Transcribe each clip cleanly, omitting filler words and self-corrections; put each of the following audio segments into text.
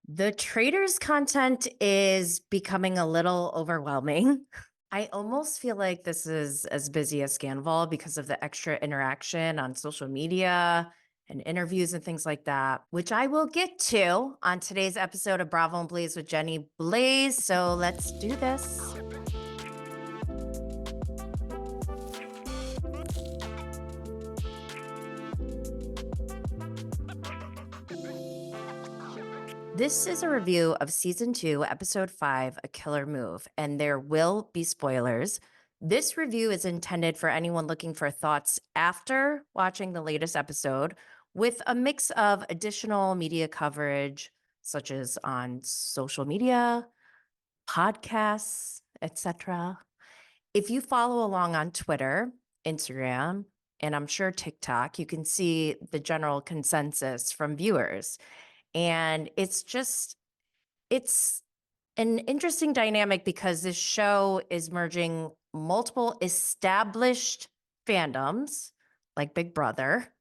The Traitors content is becoming a little overwhelming. I almost feel like this is as busy as Scanval because of the extra interaction on social media and interviews and things like that, which I will get to on today's episode of Bravo and Blaze with Jenny Blaze. So let's do this. This is a review of season 2, episode 5, A Killer Move, and there will be spoilers. This review is intended for anyone looking for thoughts after watching the latest episode, with a mix of additional media coverage, such as on social media, podcasts, etc. If you follow along on Twitter, Instagram, and I'm sure TikTok, you can see the general consensus from viewers. And it's an interesting dynamic because this show is merging multiple established fandoms like Big Brother,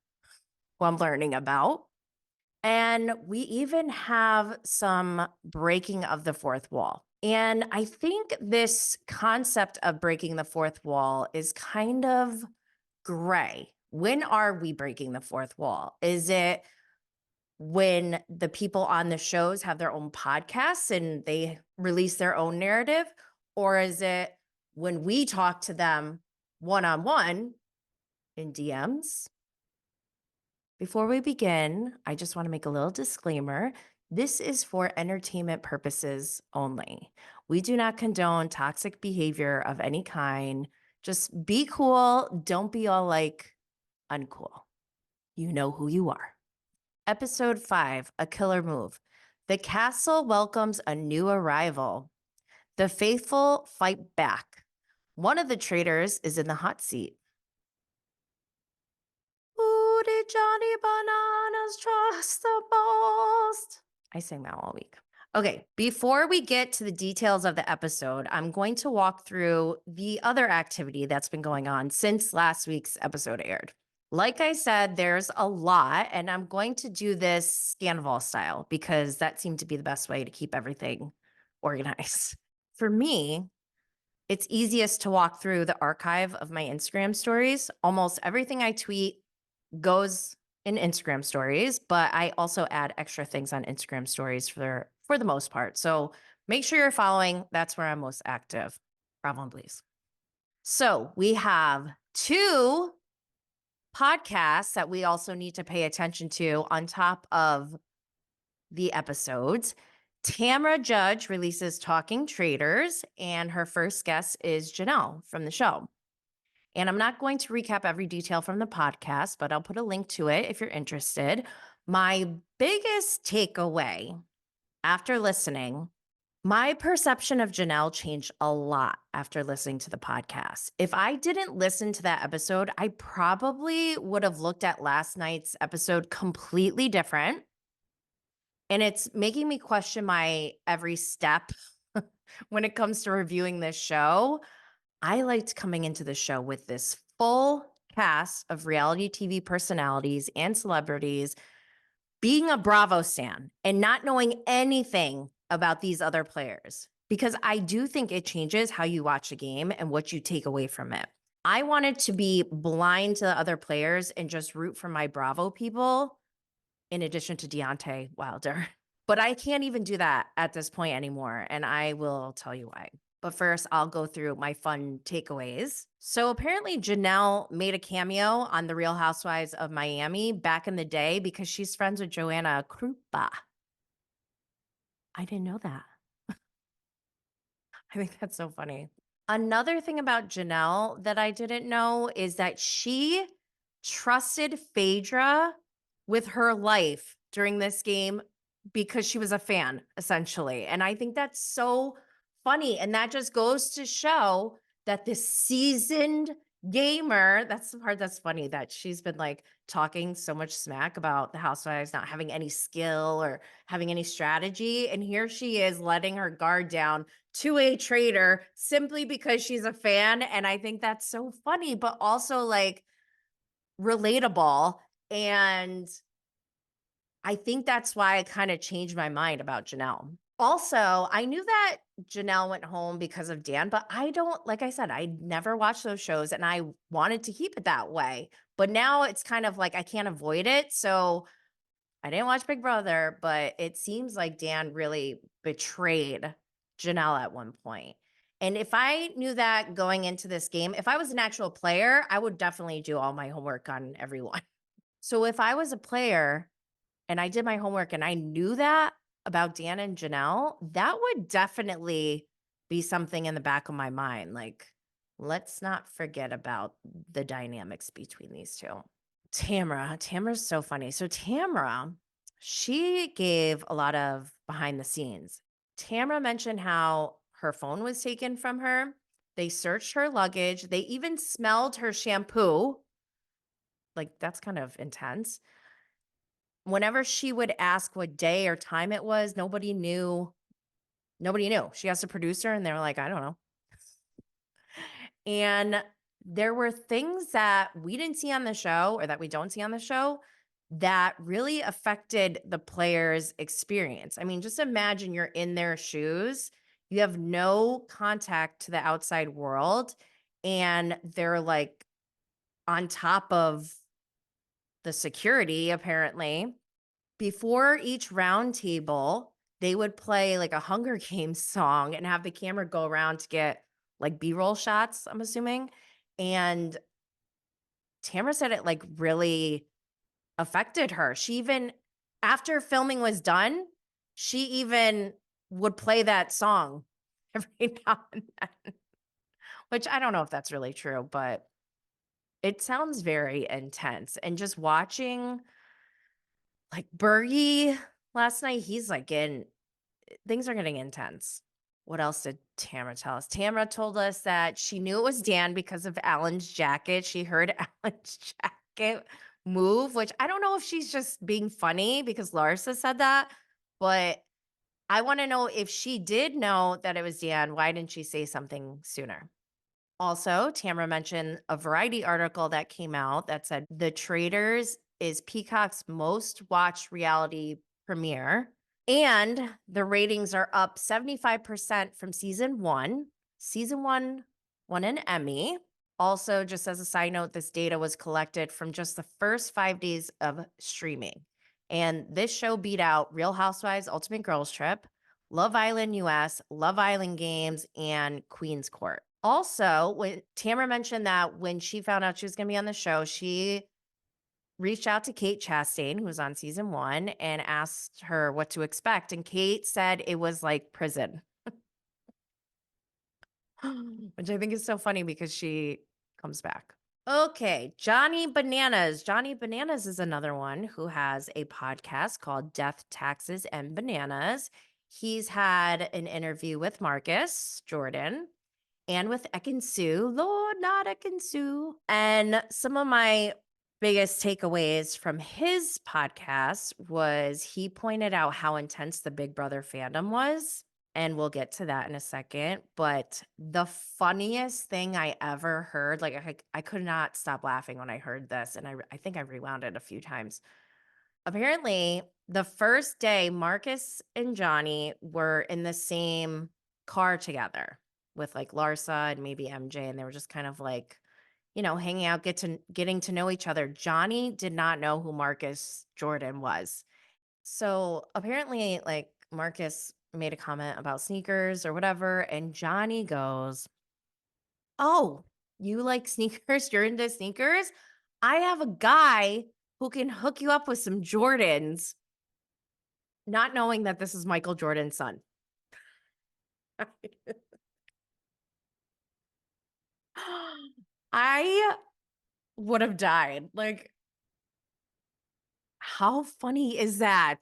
who I'm learning about. And we even have some breaking of the fourth wall. And I think this concept of breaking the fourth wall is kind of gray. When are we breaking the fourth wall? Is it when the people on the shows have their own podcasts and they release their own narrative? Or is it when we talk to them one on one in DMs? Before we begin, I just want to make a little disclaimer. This is for entertainment purposes only. We do not condone toxic behavior of any kind. Just be cool. Don't be all like uncool. You know who you are. Episode 5, A Killer Move. The castle welcomes a new arrival. The faithful fight back. One of the traitors is in the hot seat. Who did Johnny Bananas trust the most? I sang that all week. Okay, before we get to the details of the episode, I'm going to walk through the other activity that's been going on since last week's episode aired. Like I said, there's a lot, and I'm going to do this Scanval style because that seemed to be the best way to keep everything organized. For me, it's easiest to walk through the archive of my Instagram stories. Almost everything I tweet goes in Instagram stories, but I also add extra things on Instagram stories for the most part. So make sure you're following. That's where I'm most active. Bravo and please. So we have two podcasts that we also need to pay attention to on top of the episodes. Tamra Judge releases Talking Traitors, and her first guest is Janelle from the show. And I'm not going to recap every detail from the podcast, but I'll put a link to it if you're interested. My biggest takeaway after listening, my perception of Janelle changed a lot after listening to the podcast. If I didn't listen to that episode, I probably would have looked at last night's episode completely different. And it's making me question my every step when it comes to reviewing this show. I liked coming into the show with this full cast of reality TV personalities and celebrities, being a Bravo stan and not knowing anything about these other players, because I do think it changes how you watch a game and what you take away from it. I wanted to be blind to the other players and just root for my Bravo people, in addition to Deontay Wilder. But I can't even do that at this point anymore, and I will tell you why. But first, I'll go through my fun takeaways. So apparently Janelle made a cameo on The Real Housewives of Miami back in the day because she's friends with Joanna Krupa. I didn't know that. I think that's so funny. Another thing about Janelle that I didn't know is that she trusted Phaedra with her life during this game because she was a fan, essentially. And I think that's so funny. And that just goes to show that this seasoned gamer, that's the part that's funny, that she's been like talking so much smack about the housewives not having any skill or having any strategy. And here she is letting her guard down to a traitor simply because she's a fan. And I think that's so funny, but also like relatable. And I think that's why I kind of changed my mind about Janelle. Also, I knew that Janelle went home because of Dan, but I don't, like I said, I never watched those shows and I wanted to keep it that way. But now it's kind of like I can't avoid it. So I didn't watch Big Brother, but it seems like Dan really betrayed Janelle at one point. And if I knew that going into this game, if I was an actual player, I would definitely do all my homework on everyone. So if I was a player and I did my homework and I knew that about Dan and Janelle, that would definitely be something in the back of my mind. Like, let's not forget about the dynamics between these two. Tamara's so funny. So Tamara, she gave a lot of behind the scenes. Tamara mentioned how her phone was taken from her. They searched her luggage. They even smelled her shampoo. Like, that's kind of intense. Whenever she would ask what day or time it was, nobody knew. Nobody knew. She asked a producer and they were like, I don't know. And there were things that we didn't see on the show or that we don't see on the show that really affected the player's experience. I mean, just imagine you're in their shoes, you have no contact to the outside world, and they're like on top of the security, apparently. Before each round table, they would play like a Hunger Games song and have the camera go around to get like B-roll shots, I'm assuming. And Tamara said it like really affected her. She even, after filming was done, she even would play that song every now and then, which I don't know if that's really true, but it sounds very intense. And just watching like Bergie last night, he's like in, things are getting intense. What else did Tamara tell us? Tamara told us that she knew it was Dan because of Alan's jacket. She heard Alan's jacket move, which I don't know if she's just being funny because Larsa said that, but I want to know if she did know that it was Dan, why didn't she say something sooner? Also, Tamara mentioned a Variety article that came out that said The Traitors is Peacock's most watched reality premiere. And the ratings are up 75% from season one. Season one won an Emmy. Also, just as a side note, this data was collected from just the first 5 days of streaming. And this show beat out Real Housewives Ultimate Girls Trip, Love Island US, Love Island Games, and Queen's Court. Also, when Tamara mentioned that when she found out she was going to be on the show, she reached out to Kate Chastain, who was on season one, and asked her what to expect. And Kate said it was like prison, which I think is so funny because she comes back. Okay, Johnny Bananas. Johnny Bananas is another one who has a podcast called Death, Taxes, and Bananas. He's had an interview with Marcus Jordan and with Ekin-Su. Lord, not Ekin-Su. And some of my biggest takeaways from his podcast was he pointed out how intense the Big Brother fandom was. And we'll get to that in a second. But the funniest thing I ever heard, like I could not stop laughing when I heard this. And I think I rewound it a few times. Apparently, the first day, Marcus and Johnny were in the same car together with like Larsa and maybe MJ. And they were just kind of like, hanging out, getting to know each other. Johnny did not know who Marcus Jordan was. So apparently, like Marcus made a comment about sneakers or whatever, and Johnny goes, "Oh, you like sneakers? You're into sneakers? I have a guy who can hook you up with some Jordans," not knowing that this is Michael Jordan's son. I would have died. Like, how funny is that?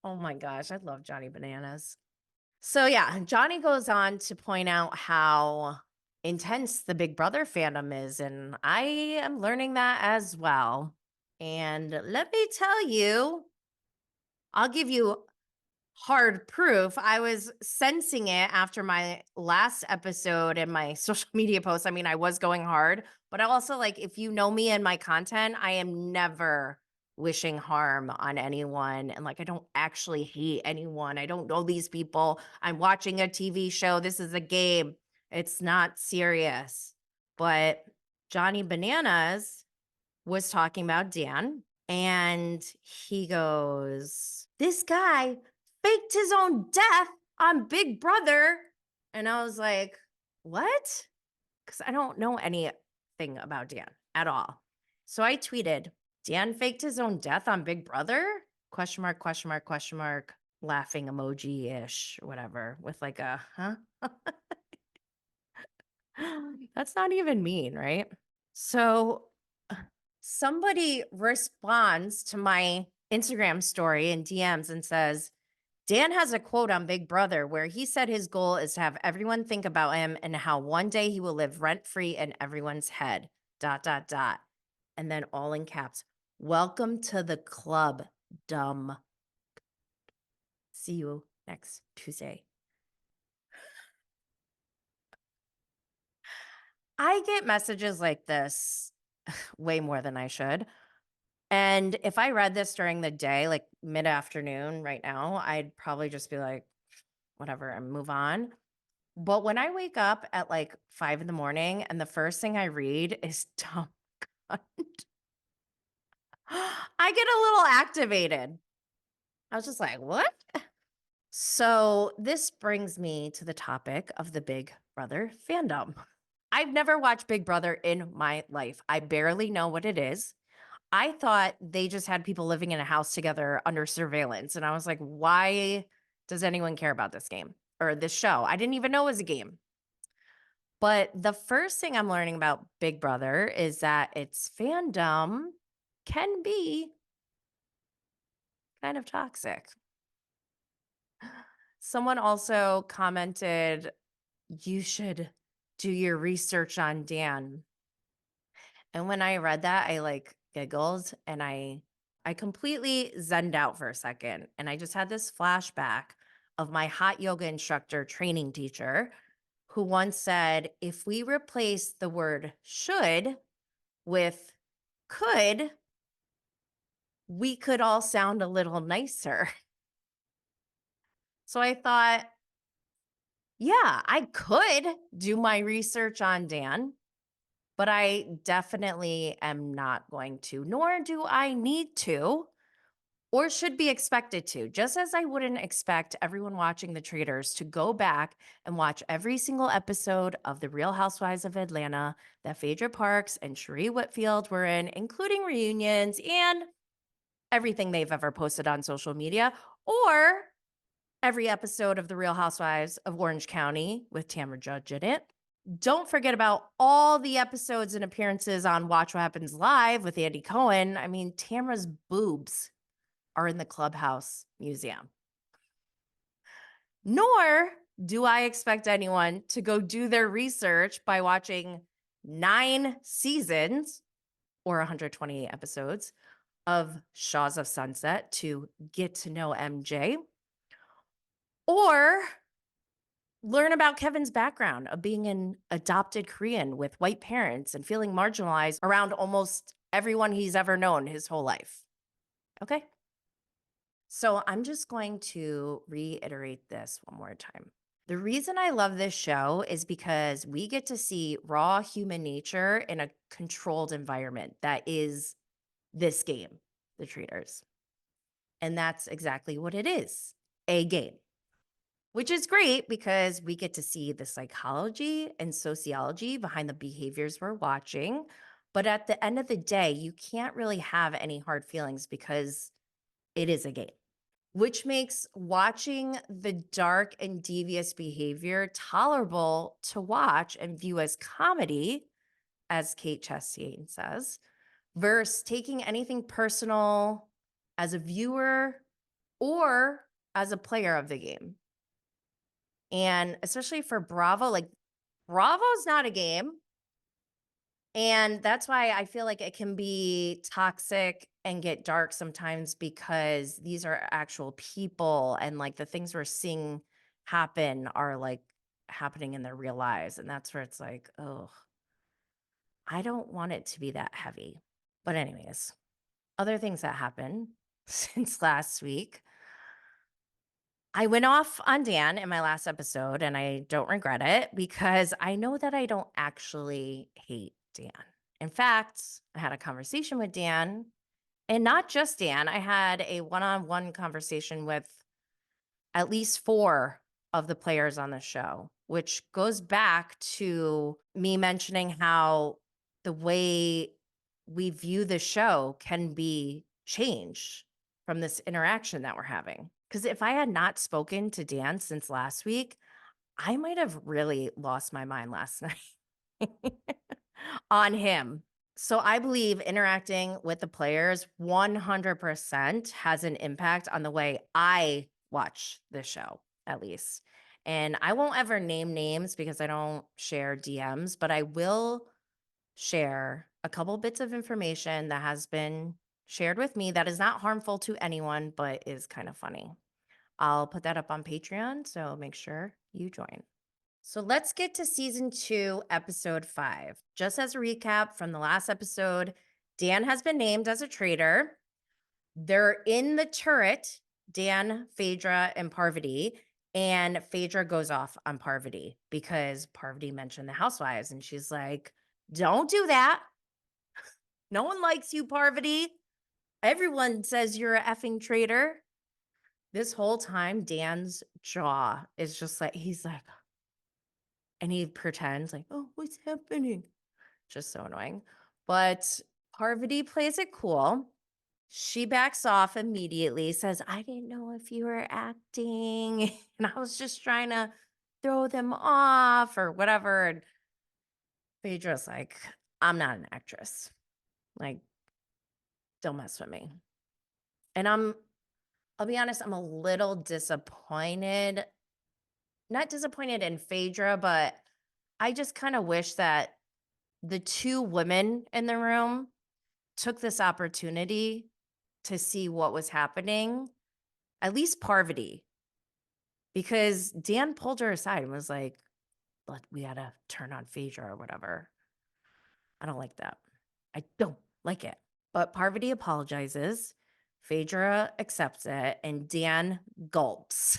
Oh my gosh, I love Johnny Bananas. So yeah, Johnny goes on to point out how intense the Big Brother fandom is, and I am learning that as well. And let me tell you, I'll give you hard proof. I was sensing it after my last episode and my social media posts. I mean, I was going hard, but I also like if you know me and my content, I am never wishing harm on anyone. And like, I don't actually hate anyone. I don't know these people. I'm watching a TV show. This is a game. It's not serious. But Johnny Bananas was talking about Dan, and he goes, "This guy faked his own death on Big Brother." And I was like, "What?" Because I don't know anything about Dan at all. So I tweeted, "Dan faked his own death on Big Brother?" Question mark, question mark, question mark, laughing emoji ish, whatever, with like a, huh? That's not even mean, right? So somebody responds to my Instagram story in DMs and says, Dan has a quote on Big Brother where he said his goal is to have everyone think about him and how one day he will live rent free in everyone's head. ... And then all in caps, "Welcome to the club, dumb. See you next Tuesday." I get messages like this way more than I should. And if I read this during the day, like mid-afternoon right now, I'd probably just be like, whatever, and move on. But when I wake up at like 5 in the morning and the first thing I read is dumb cunt, I get a little activated. I was just like, what? So this brings me to the topic of the Big Brother fandom. I've never watched Big Brother in my life. I barely know what it is. I thought they just had people living in a house together under surveillance. And I was like, why does anyone care about this game or this show? I didn't even know it was a game. But the first thing I'm learning about Big Brother is that its fandom can be kind of toxic. Someone also commented, "You should do your research on Dan." And when I read that, I like giggled and I completely zened out for a second. And I just had this flashback of my hot yoga instructor training teacher who once said, if we replace the word should with could, we could all sound a little nicer. So I thought, yeah, I could do my research on Dan, but I definitely am not going to, nor do I need to or should be expected to. Just as I wouldn't expect everyone watching the Traitors to go back and watch every single episode of The Real Housewives of Atlanta that Phaedra Parks and Sheree Whitfield were in, including reunions and everything they've ever posted on social media, or every episode of The Real Housewives of Orange County with Tamra Judge in it. Don't forget about all the episodes and appearances on Watch What Happens Live with Andy Cohen. I mean, Tamra's boobs are in the Clubhouse Museum. Nor do I expect anyone to go do their research by watching 9 seasons or 128 episodes of Shaws of Sunset to get to know MJ, or learn about Kevin's background of being an adopted Korean with white parents and feeling marginalized around almost everyone he's ever known his whole life. Okay? So I'm just going to reiterate this one more time. The reason I love this show is because we get to see raw human nature in a controlled environment that is this game, The Traitors. And that's exactly what it is, a game, which is great because we get to see the psychology and sociology behind the behaviors we're watching. But at the end of the day, you can't really have any hard feelings because it is a game, which makes watching the dark and devious behavior tolerable to watch and view as comedy, as Kate Chastain says, versus taking anything personal as a viewer or as a player of the game. And especially for Bravo, like Bravo's not a game. And that's why I feel like it can be toxic and get dark sometimes because these are actual people and like the things we're seeing happen are like happening in their real lives. And that's where it's like, oh, I don't want it to be that heavy. But anyways, other things that happened since last week. I went off on Dan in my last episode, and I don't regret it because I know that I don't actually hate Dan. In fact, I had a conversation with Dan, and not just Dan, I had a one on one conversation with at least four of the players on the show, which goes back to me mentioning how the way we view the show can be changed from this interaction that we're having. Because if I had not spoken to Dan since last week, I might have really lost my mind last night on him. So I believe interacting with the players 100% has an impact on the way I watch the show, at least. And I won't ever name names because I don't share DMs, but I will share a couple bits of information that has been shared with me that is not harmful to anyone, but is kind of funny. I'll put that up on Patreon, so make sure you join. So let's get to season 2, episode 5. Just as a recap from the last episode, Dan has been named as a traitor. They're in the turret, Dan, Phaedra, and Parvati. And Phaedra goes off on Parvati because Parvati mentioned the housewives. And she's like, don't do that. No one likes you, Parvati. Everyone says you're a effing traitor. This whole time, Dan's jaw is just like, he's like, and he pretends like, oh, what's happening? Just so annoying. But Parvati plays it cool. She backs off immediately, says, I didn't know if you were acting. And I was just trying to throw them off or whatever. And Phaedra's like, I'm not an actress. Like, don't mess with me. And I'll be honest, I'm a little disappointed. Not disappointed in Phaedra, but I just kind of wish that the two women in the room took this opportunity to see what was happening, at least Parvati, because Dan pulled her aside and was like, we got to turn on Phaedra or whatever. I don't like that. I don't like it. But Parvati apologizes. Phaedra accepts it, and Dan gulps.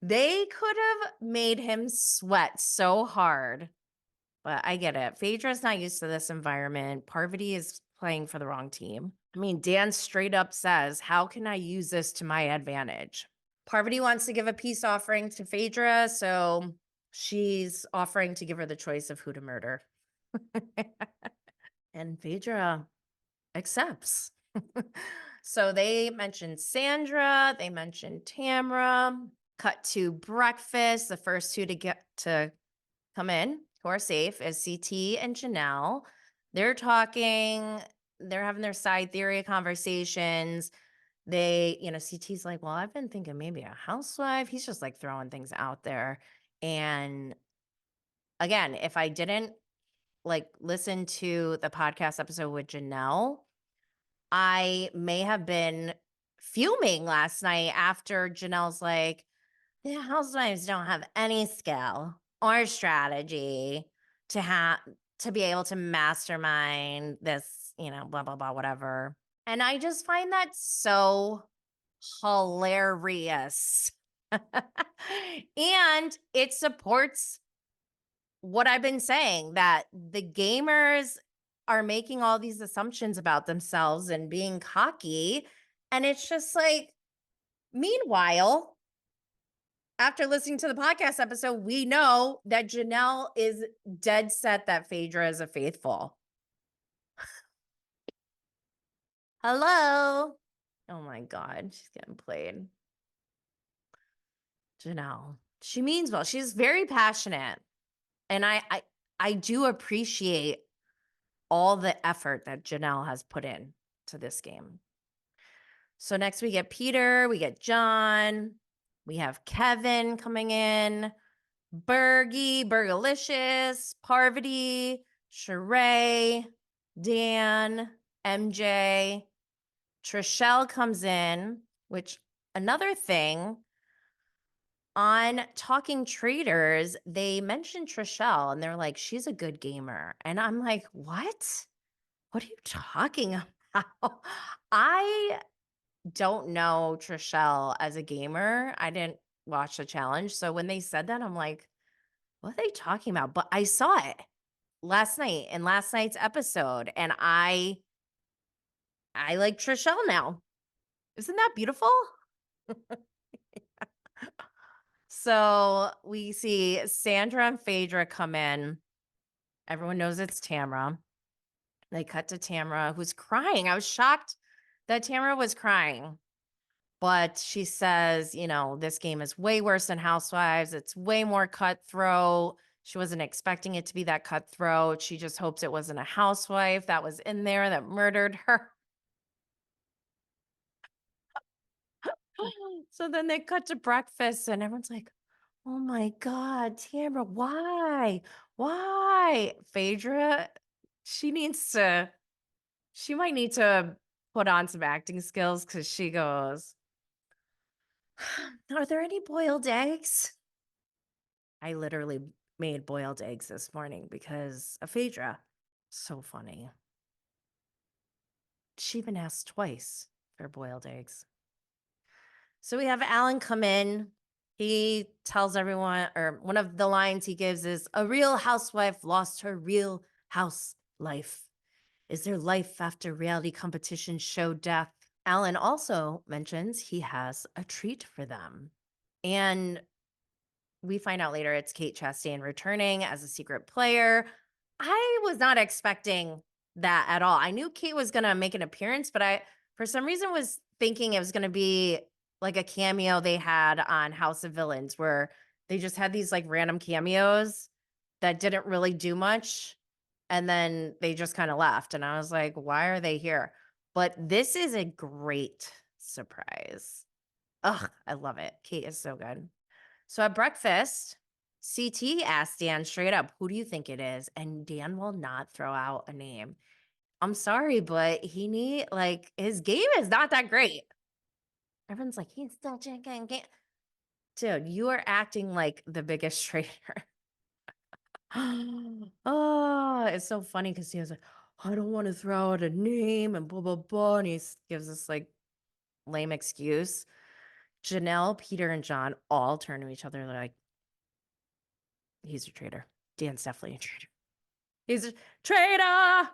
They could have made him sweat so hard. But I get it. Phaedra's not used to this environment. Parvati is playing for the wrong team. I mean, Dan straight up says, how can I use this to my advantage? Parvati wants to give a peace offering to Phaedra, so she's offering to give her the choice of who to murder. And Phaedra accepts. So they mentioned Sandra, they mentioned Tamra, cut to breakfast. The first two to get to come in who are safe is CT and Janelle. They're talking, they're having their side theory conversations. CT's like, well, I've been thinking maybe a housewife. He's just like throwing things out there. And again, if I didn't like listen to the podcast episode with Janelle, I may have been fuming last night after Janelle's like, the housewives don't have any skill or strategy to be able to mastermind this, blah, blah, blah, whatever. And I just find that so hilarious. And it supports what I've been saying, that the gamers are making all these assumptions about themselves and being cocky. And it's just like, meanwhile, after listening to the podcast episode, we know that Janelle is dead set that Phaedra is a faithful. Hello. Oh my God, she's getting played. Janelle. She means well. She's very passionate. And I do appreciate all the effort that Janelle has put in to this game. So next we get Peter, we get John, we have Kevin coming in, Bergie, Bergalicious, Parvati, Sheree, Dan, MJ, Trishelle comes in, which another thing on Talking Traitors, they mentioned Trishelle and they're like, she's a good gamer. And I'm like, what? What are you talking about? I don't know Trishelle as a gamer. I didn't watch the challenge. So when they said that, I'm like, what are they talking about? But I saw it last night in last night's episode, and I like Trishelle now. Isn't that beautiful? So we see Sandra and Phaedra come in. Everyone knows it's Tamra. They cut to Tamra, who's crying. I was shocked that Tamra was crying. But she says, you know, this game is way worse than Housewives. It's way more cutthroat. She wasn't expecting it to be that cutthroat. She just hopes it wasn't a housewife that was in there that murdered her. So then they cut to breakfast and everyone's like, oh my God, Tamra, why? Why? Phaedra, she might need to put on some acting skills because she goes, are there any boiled eggs? I literally made boiled eggs this morning because of Phaedra. So funny. She even asked twice for boiled eggs. So we have Alan come in. He tells everyone, or one of the lines he gives is, a real housewife lost her real house life. Is there life after reality competition show death? Alan also mentions he has a treat for them. And we find out later it's Kate Chastain returning as a secret player. I was not expecting that at all. I knew Kate was going to make an appearance, but I, for some reason, was thinking it was going to be like a cameo they had on House of Villains, where they just had these like random cameos that didn't really do much. And then they just kind of left. And I was like, why are they here? But this is a great surprise. Ugh, I love it. Kate is so good. So at breakfast, CT asked Dan straight up, who do you think it is? And Dan will not throw out a name. I'm sorry, but his game is not that great. Everyone's like, he's still chicken. Dude, you are acting like the biggest traitor. Oh, it's so funny because he was like, I don't want to throw out a name and blah, blah, blah. And he gives this like lame excuse. Janelle, Peter, and John all turn to each other. They're like, he's a traitor. Dan's definitely a traitor. He's a traitor.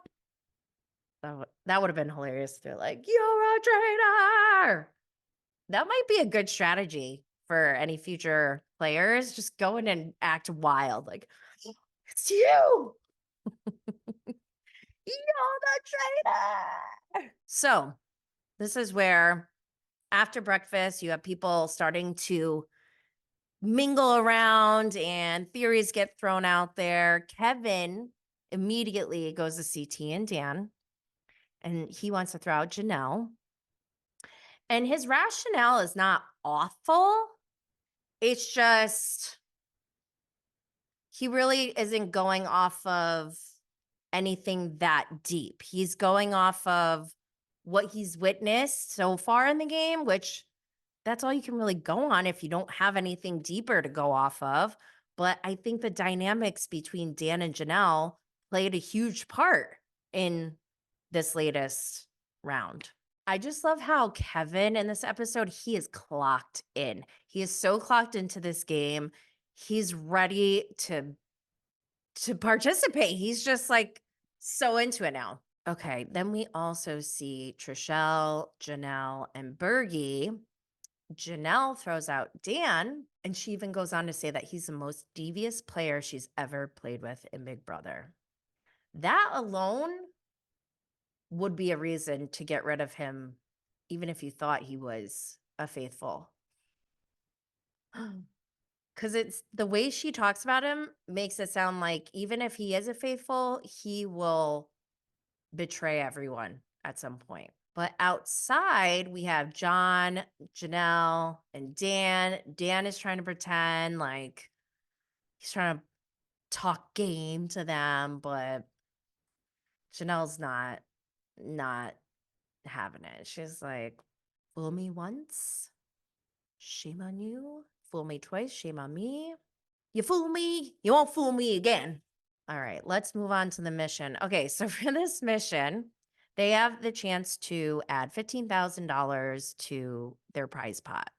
That would have been hilarious. They're like, you're a traitor. That might be a good strategy for any future players. Just go in and act wild. Like, it's you. You're the traitor. So this is where after breakfast, you have people starting to mingle around and theories get thrown out there. Kevin immediately goes to CT and Dan, and he wants to throw out Janelle. And his rationale is not awful. It's just he really isn't going off of anything that deep. He's going off of what he's witnessed so far in the game, which that's all you can really go on if you don't have anything deeper to go off of. But I think the dynamics between Dan and Janelle played a huge part in this latest round. I just love how Kevin in this episode, he is clocked in. He is so clocked into this game. He's ready to participate. He's just like so into it now. Okay, then we also see Trishelle, Janelle, and Bergie. Janelle throws out Dan, and she even goes on to say that he's the most devious player she's ever played with in Big Brother. That alone would be a reason to get rid of him, even if you thought he was a faithful. Because it's the way she talks about him makes it sound like even if he is a faithful, he will betray everyone at some point. But outside, we have John, Janelle, and Dan. Dan is trying to pretend like he's trying to talk game to them, but Janelle's not having it. She's like, fool me once, shame on you. Fool me twice, shame on me. You fool me, you won't fool me again. All right, let's move on to the mission. Okay, so for this mission, they have the chance to add $15,000 to their prize pot.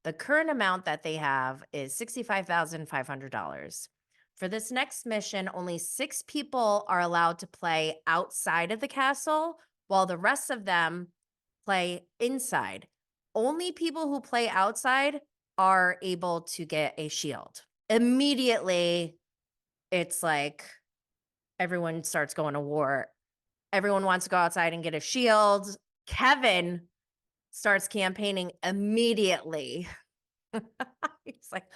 The current amount that they have is $65,500. For this next mission, only 6 people are allowed to play outside of the castle, while the rest of them play inside. Only people who play outside are able to get a shield. Immediately, it's like everyone starts going to war. Everyone wants to go outside and get a shield. Kevin starts campaigning immediately. He's like,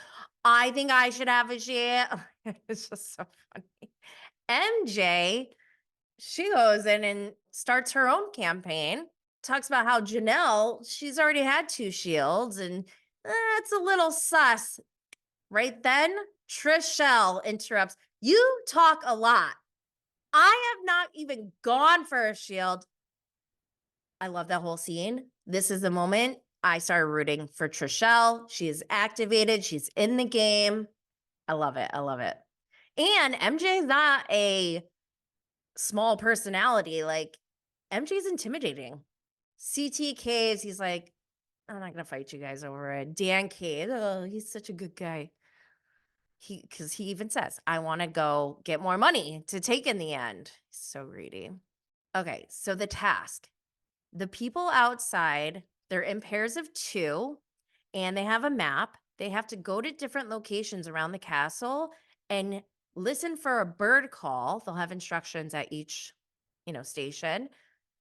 I think I should have a shield. It's just so funny. MJ, she goes in and starts her own campaign, talks about how Janelle, she's already had 2 shields, and it's a little sus. Right then, Trishelle interrupts. You talk a lot. I have not even gone for a shield. I love that whole scene. This is the moment I started rooting for Trishelle. She is activated. She's in the game. I love it. I love it. And MJ is not a small personality. Like, MJ's intimidating. CT Caves, he's like, I'm not gonna fight you guys over it. Dan Cave, oh, he's such a good guy. Because he even says, I want to go get more money to take in the end. He's so greedy. Okay, so the task. The people outside, they're in pairs of 2, and they have a map. They have to go to different locations around the castle and listen for a bird call. They'll have instructions at each, station.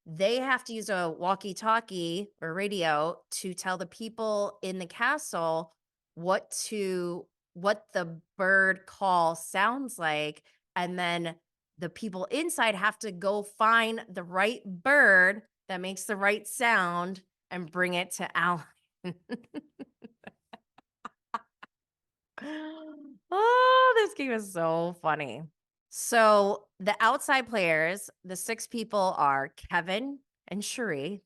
They have to use a walkie-talkie or radio to tell the people in the castle what the bird call sounds like, and then the people inside have to go find the right bird that makes the right sound and bring it to Alan. Oh, this game is so funny. So the outside players, the 6 people are Kevin and Cherie.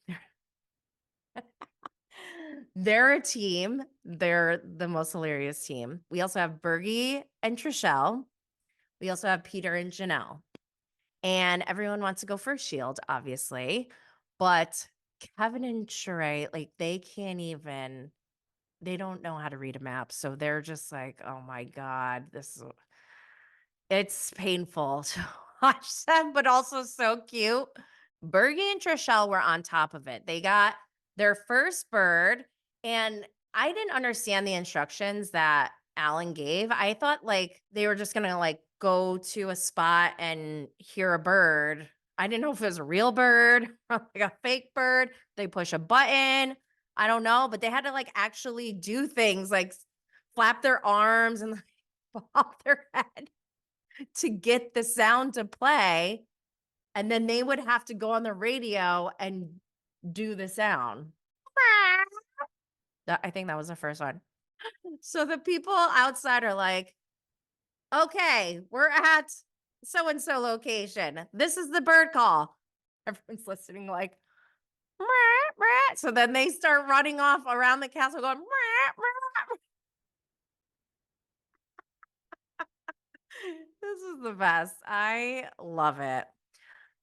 They're a team. They're the most hilarious team. We also have Bergie and Trishelle. We also have Peter and Janelle. And everyone wants to go for a shield, obviously. But Kevin and Cherie, like, they don't know how to read a map. So they're just like, oh my God, it's painful to watch them, but also so cute. Bergie and Trishelle were on top of it. They got their first bird, and I didn't understand the instructions that Alan gave. I thought like they were just gonna like go to a spot and hear a bird. I didn't know if it was a real bird or like a fake bird. They push a button. I don't know, but they had to like actually do things like flap their arms and like pop their head to get the sound to play, and then they would have to go on the radio and do the sound. I think that was the first one. So the people outside are like, okay, we're at so and so location. This is the bird call. Everyone's listening, like, "Meow, meow." So then they start running off around the castle going, "Meow, meow." This is the best. I love it.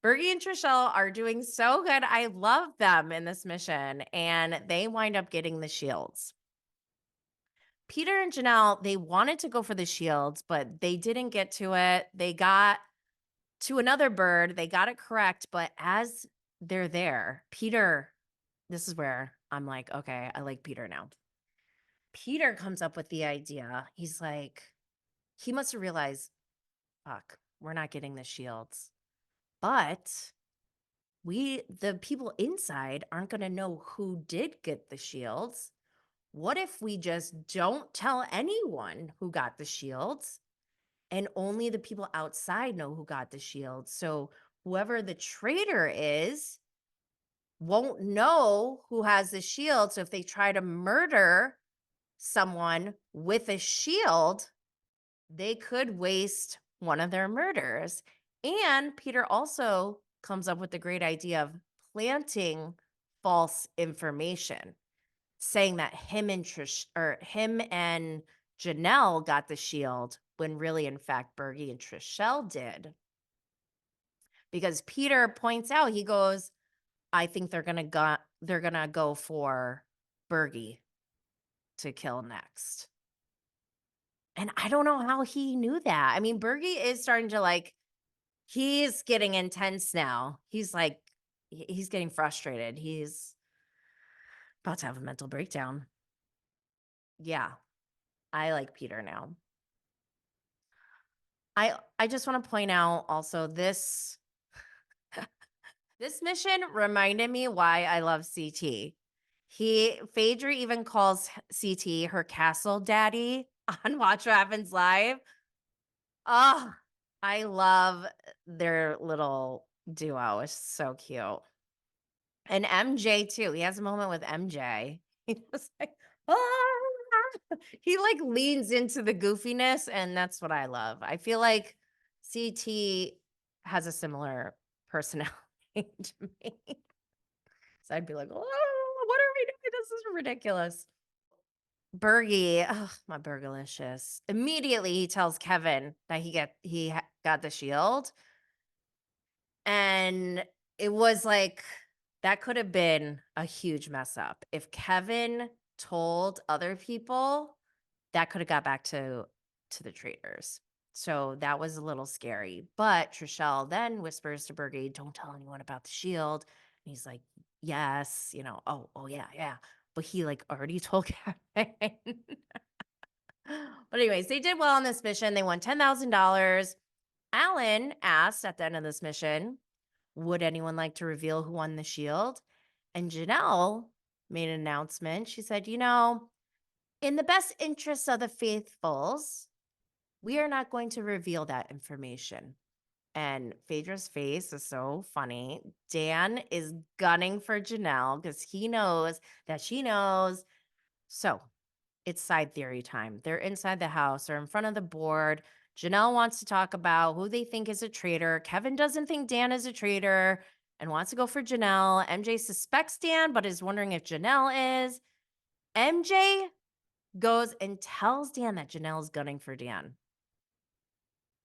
Bergie and Trishelle are doing so good. I love them in this mission, and they wind up getting the shields. Peter and Janelle, they wanted to go for the shields, but they didn't get to it. They got to another bird. They got it correct, but as they're there, Peter, this is where I'm like, okay, I like Peter now. Peter comes up with the idea. He's like, he must have realized, fuck, we're not getting the shields. But the people inside aren't going to know who did get the shields. What if we just don't tell anyone who got the shields and only the people outside know who got the shields? So whoever the traitor is won't know who has the shield. So if they try to murder someone with a shield, they could waste one of their murders. And Peter also comes up with the great idea of planting false information, saying that him and Janelle got the shield when really, in fact, Bergie and Trishelle did. Because Peter points out, he goes, I think they're gonna go for Bergie to kill next. And I don't know how he knew that. I mean, Bergie is starting to he's getting intense now. He's he's getting frustrated. He's about to have a mental breakdown. Yeah, I like Peter now. I just want to point out also this this mission reminded me why I love CT. Phaedra even calls CT her castle daddy on Watch What Happens Live. Oh, I love their little duo. It's so cute. And MJ too. He has a moment with MJ. He was like, ah! He leans into the goofiness, and that's what I love. I feel like CT has a similar personality to me. So I'd be like, oh, what are we doing? This is ridiculous. Bergie, oh, my Burgalicious. Immediately he tells Kevin that got the shield. And it was that could have been a huge mess up. If Kevin told other people, that could have got back to the traitors. So that was a little scary. But Trishelle then whispers to Bergie, don't tell anyone about the shield. And he's like, yes, oh yeah, yeah. But he already told Kevin. But anyways, they did well on this mission. They won $10,000. Alan asked at the end of this mission, would anyone like to reveal who won the shield? And Janelle made an announcement. She said, in the best interests of the faithfuls, we are not going to reveal that information. And Phaedra's face is so funny. Dan is gunning for Janelle because he knows that she knows. So it's side theory time. They're inside the house or in front of the board. Janelle wants to talk about who they think is a traitor. Kevin doesn't think Dan is a traitor and wants to go for Janelle. MJ suspects Dan, but is wondering if Janelle is. MJ goes and tells Dan that Janelle's gunning for Dan.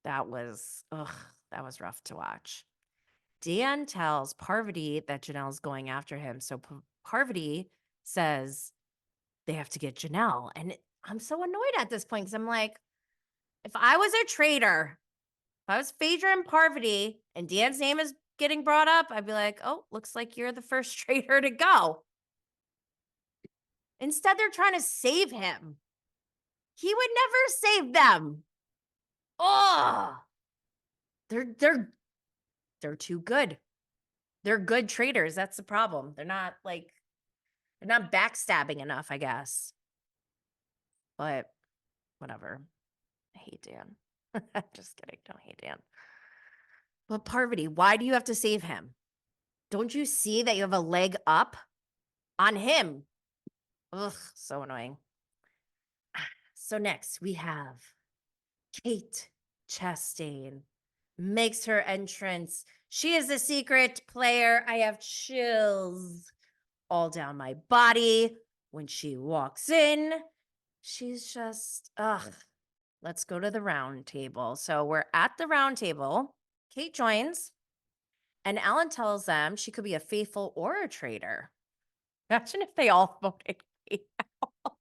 That was rough to watch. Dan tells Parvati that Janelle's going after him. So Parvati says they have to get Janelle. And I'm so annoyed at this point because I'm like, if I was a traitor, if I was Phaedra and Parvati and Dan's name is getting brought up, I'd be like, oh, looks like you're the first traitor to go. Instead, they're trying to save him. He would never save them. Oh, they're too good. They're good traitors. That's the problem. They're not backstabbing enough, I guess. But whatever. I hate Dan. Just kidding. Don't hate Dan. But Parvati, why do you have to save him? Don't you see that you have a leg up on him? Ugh, so annoying. So next we have Kate Chastain makes her entrance. She is a secret player. I have chills all down my body when she walks in. She's just, let's go to the round table. So we're at the round table. Kate joins, and Alan tells them she could be a faithful or a traitor. Imagine if they all voted Kate out.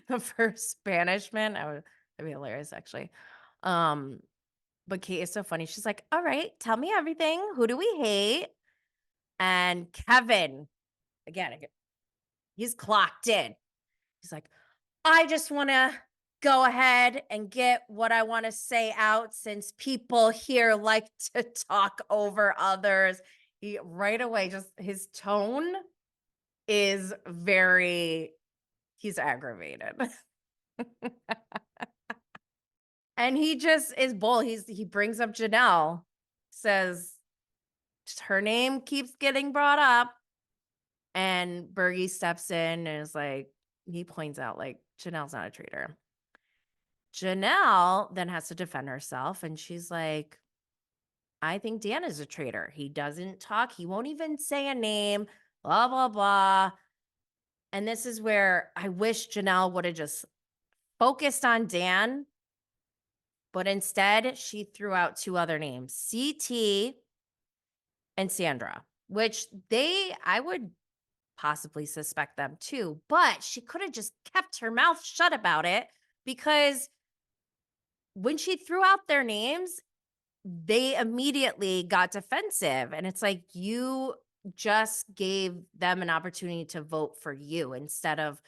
The first banishment. That'd be hilarious, actually. But Kate is so funny. She's like, all right, tell me everything. Who do we hate? And Kevin, again, he's clocked in. He's like, I just want to go ahead and get what I want to say out since people here like to talk over others. He right away, just his tone is he's aggravated. And he just is bold. He brings up Janelle, says her name keeps getting brought up. And Bergie steps in and is like, he points out, Janelle's not a traitor. Janelle then has to defend herself. And she's like, I think Dan is a traitor. He doesn't talk. He won't even say a name, blah, blah, blah. And this is where I wish Janelle would have just focused on Dan But instead, she threw out two other names, CT and Sandra, which I would possibly suspect them too, but she could have just kept her mouth shut about it because when she threw out their names, they immediately got defensive. And it's like, you just gave them an opportunity to vote for you instead of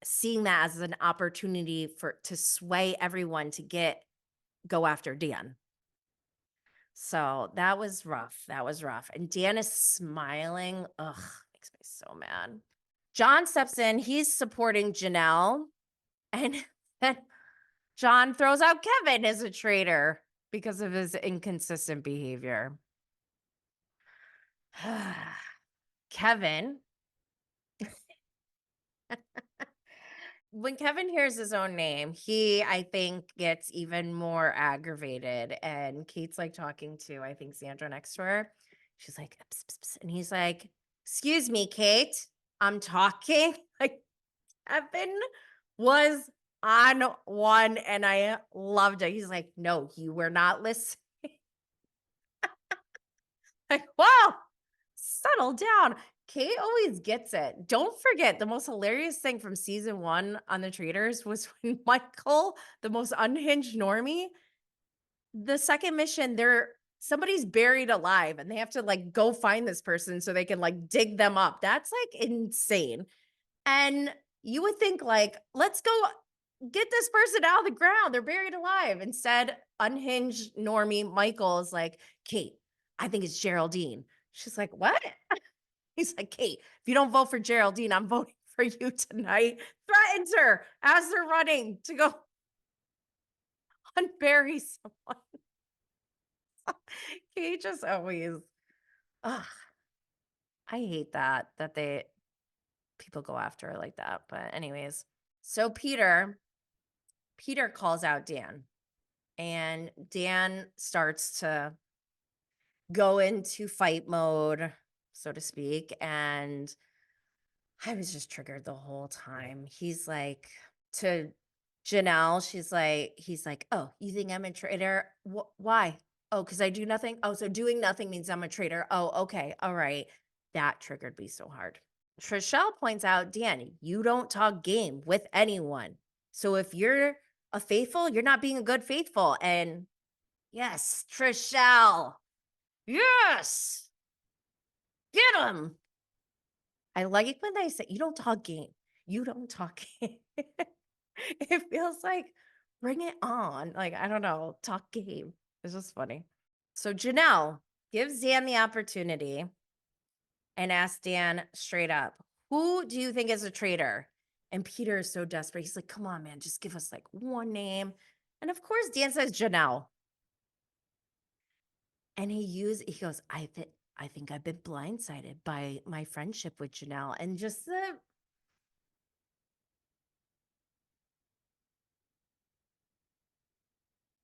seeing that as an opportunity to sway everyone to go after Dan. So that was rough. That was rough. And Dan is smiling. Ugh, makes me so mad. John steps in. He's supporting Janelle. And then John throws out Kevin as a traitor because of his inconsistent behavior. Kevin. When Kevin hears his own name, he, I think, gets even more aggravated. And Kate's like talking to, I think, Sandra next to her. She's like, "Ps, ps, ps," and he's like, "Excuse me, Kate, I'm talking." Like, Kevin was on one and I loved it. He's like, "No, you were not listening." Like, whoa, settle down. Kate always gets it. Don't forget, the most hilarious thing from season 1 on the Traitors was when Michael, the most unhinged normie, the second mission, somebody's buried alive and they have to like go find this person so they can like dig them up. That's like insane. And you would think like, let's go get this person out of the ground. They're buried alive. Instead, unhinged normie Michael is like, "Kate, I think it's Geraldine." She's like, "What?" He's like, "Kate, if you don't vote for Geraldine, I'm voting for you tonight." Threatens her as they're running to go unbury someone. Kate just always, ugh, I hate that people go after her like that. But anyways, so Peter calls out Dan, and Dan starts to go into fight mode, so to speak. And I was just triggered the whole time. He's like, to Janelle, he's like, "Oh, you think I'm a traitor? Why? Oh, because I do nothing. Oh, so doing nothing means I'm a traitor. Oh, okay. All right." That triggered me so hard. Trishelle points out, "Dan, you don't talk game with anyone. So if you're a faithful, you're not being a good faithful." And yes, Trishelle. Yes. Get him. I like it when they say, "You don't talk game. You don't talk game." It feels like, bring it on. Like, I don't know, talk game. It's just funny. So Janelle gives Dan the opportunity and asks Dan straight up, "Who do you think is a traitor?" And Peter is so desperate. He's like, "Come on, man, just give us like one name." And of course, Dan says Janelle. And he goes, I think I've been blindsided by my friendship with Janelle. And just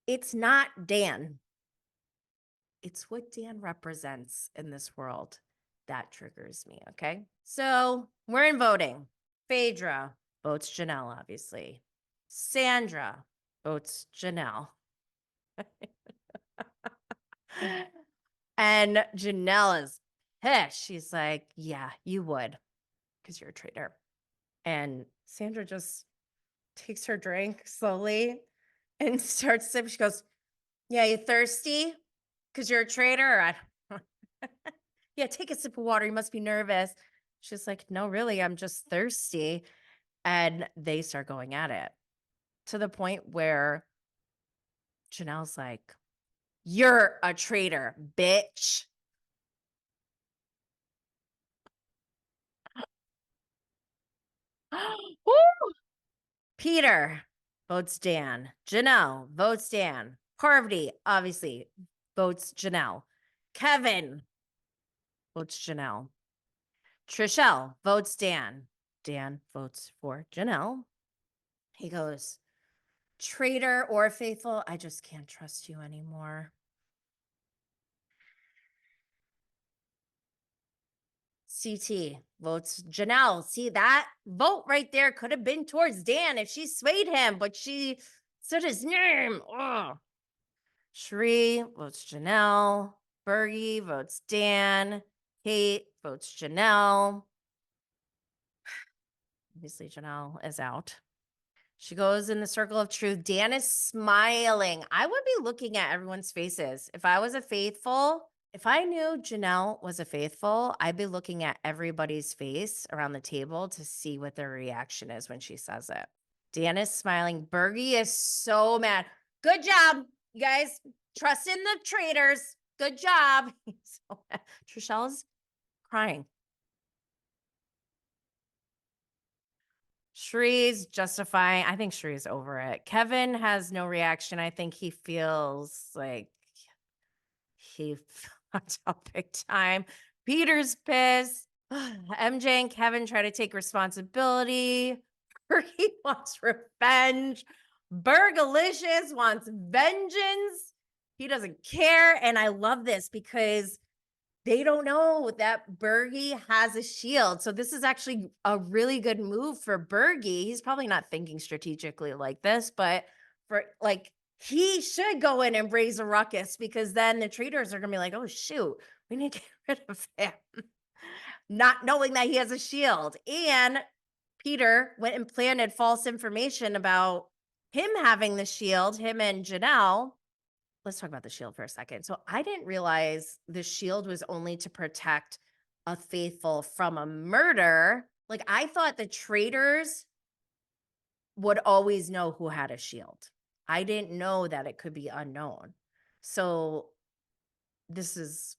it's not Dan. It's what Dan represents in this world that triggers me. Okay. So we're in voting. Phaedra votes Janelle, obviously. Sandra votes Janelle. And Janelle is pissed. She's like, "Yeah, you would, because you're a traitor." And Sandra just takes her drink slowly and starts sipping. She goes, "Yeah, you thirsty? Because you're a traitor?" "Yeah, take a sip of water. You must be nervous." She's like, "No, really, I'm just thirsty." And they start going at it to the point where Janelle's like, "You're a traitor, bitch." Woo! Peter votes Dan. Janelle votes Dan. Parvati, obviously, votes Janelle. Kevin votes Janelle. Trishelle votes Dan. Dan votes for Janelle. He goes, "Traitor or faithful, I just can't trust you anymore." CT votes Janelle. See, that vote right there could have been towards Dan if she swayed him, but she said his name. Ugh. Sheree votes Janelle. Bergie votes Dan. Kate votes Janelle. Obviously, Janelle is out. She goes in the circle of truth. Dan is smiling. I would be looking at everyone's faces. If I was a faithful, if I knew Janelle was a faithful, I'd be looking at everybody's face around the table to see what their reaction is when she says it. Dan is smiling. Bergie is so mad. Good job, you guys. Trust in the traitors. Good job. He's so mad. Trishelle's crying. Shree's justifying. I think Shree's over it. Kevin has no reaction. I think he feels like he fucked up big time. Peter's pissed. MJ and Kevin try to take responsibility. Bergie wants revenge. Bergalicious wants vengeance. He doesn't care. And I love this because they don't know that Bergie has a shield. So this is actually a really good move for Bergie. He's probably not thinking strategically like this, but for like he should go in and raise a ruckus because then the traitors are gonna be like, oh shoot, we need to get rid of him. Not knowing that he has a shield. And Peter went and planted false information about him having the shield, him and Janelle. Let's talk about the shield for a second. So I didn't realize the shield was only to protect a faithful from a murder. Like I thought the traitors would always know who had a shield. I didn't know that it could be unknown. So this is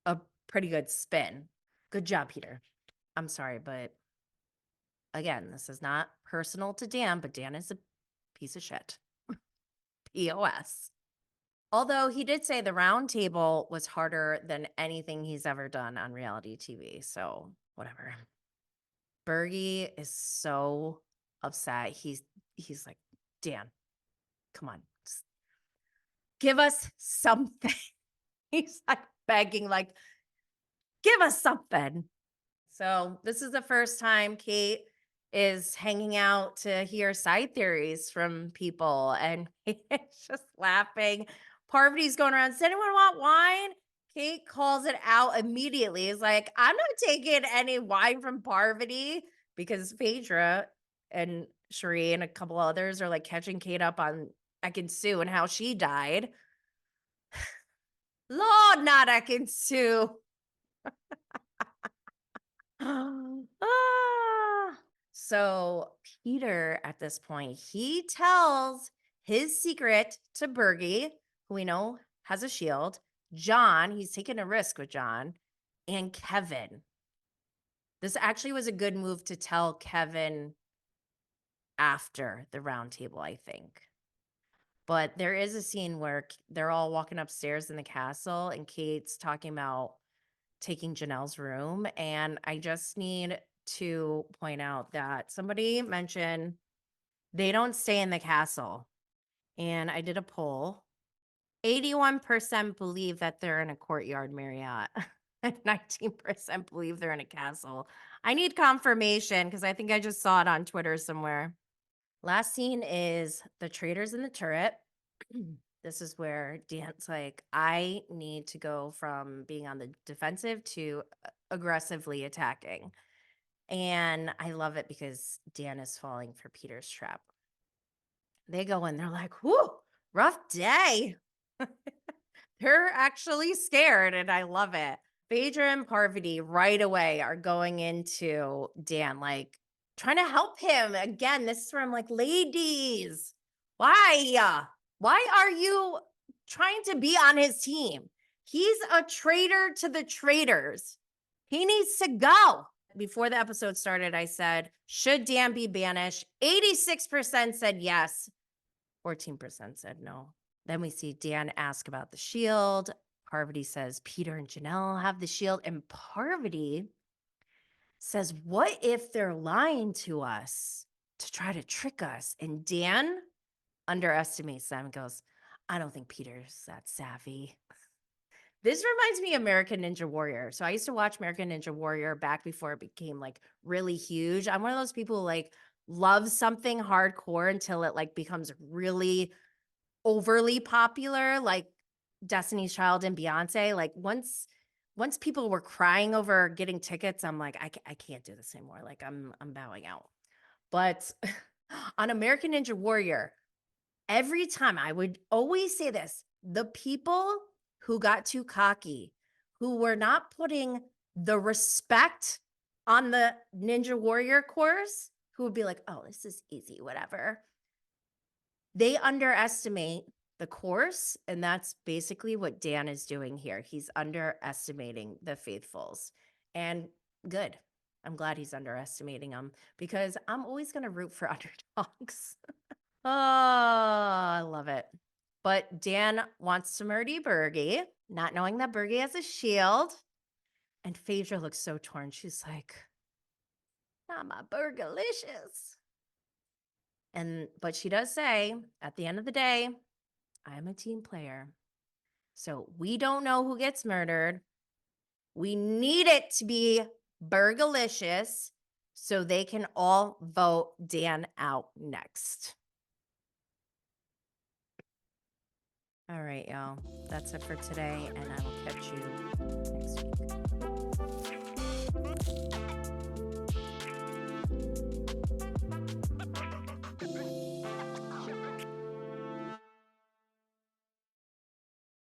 a pretty good spin. Good job, Peter. I'm sorry, but again, this is not personal to Dan, but Dan is a piece of shit. POS. Although he did say the round table was harder than anything he's ever done on reality TV. So whatever. Bergie is so upset. He's like, Dan, come on. Just give us something. He's like begging, like, give us something. So this is the first time Kate is hanging out to hear side theories from people, and it's just laughing. Parvati's going around, does anyone want wine? Kate calls it out immediately. Is like, I'm not taking any wine from Parvati because Phaedra and Sheree and a couple others are like catching Kate up on Ekin-Su and how she died. Lord, not Ekin-Su. Ah. So Peter, at this point, he tells his secret to Bergie, who we know has a shield. John, he's taking a risk with John, and Kevin. This actually was a good move to tell Kevin after the round table, I think. But there is a scene where they're all walking upstairs in the castle, and Kate's talking about taking Janelle's room. And I just need to point out that somebody mentioned they don't stay in the castle. And I did a poll. 81% believe that they're in a courtyard Marriott. And 19% believe they're in a castle. I need confirmation because I think I just saw it on Twitter somewhere. Last scene is the traitors in the turret. This is where Dan's like, I need to go from being on the defensive to aggressively attacking. And I love it because Dan is falling for Peter's trap. They go in, they're like, whoo, rough day. They're actually scared, and I love it. Phaedra and Parvati right away are going into Dan, like trying to help him. Again, this is where I'm like, ladies, why? Why are you trying to be on his team? He's a traitor to the traitors. He needs to go. Before the episode started, I said, should Dan be banished? 86% said yes. 14% said no. Then we see Dan ask about the shield. Parvati says Peter and Janelle have the shield. And Parvati says, what if they're lying to us to try to trick us? And Dan underestimates them and goes, I don't think Peter's that savvy. This reminds me of American Ninja Warrior. So I used to watch American Ninja Warrior back before it became like really huge. I'm one of those people who like love something hardcore until it like becomes really overly popular. Like Destiny's Child and Beyonce, like once people were crying over getting tickets, I'm like, I can't do this anymore. Like I'm bowing out. But on American Ninja Warrior, every time I would always say this, the people who got too cocky, who were not putting the respect on the Ninja Warrior course, who would be like, oh, this is easy, whatever. They underestimate the course, and that's basically what Dan is doing here. He's underestimating the faithfuls. And good. I'm glad he's underestimating them because I'm always going to root for underdogs. Oh, I love it. But Dan wants to murder Bergie, not knowing that Bergie has a shield. And Phaedra looks so torn. She's like, not my Burgalicious. But she does say, at the end of the day, I'm a team player. So we don't know who gets murdered. We need it to be Burgalicious so they can all vote Dan out next. All right, y'all. That's it for today, and I will catch you next week.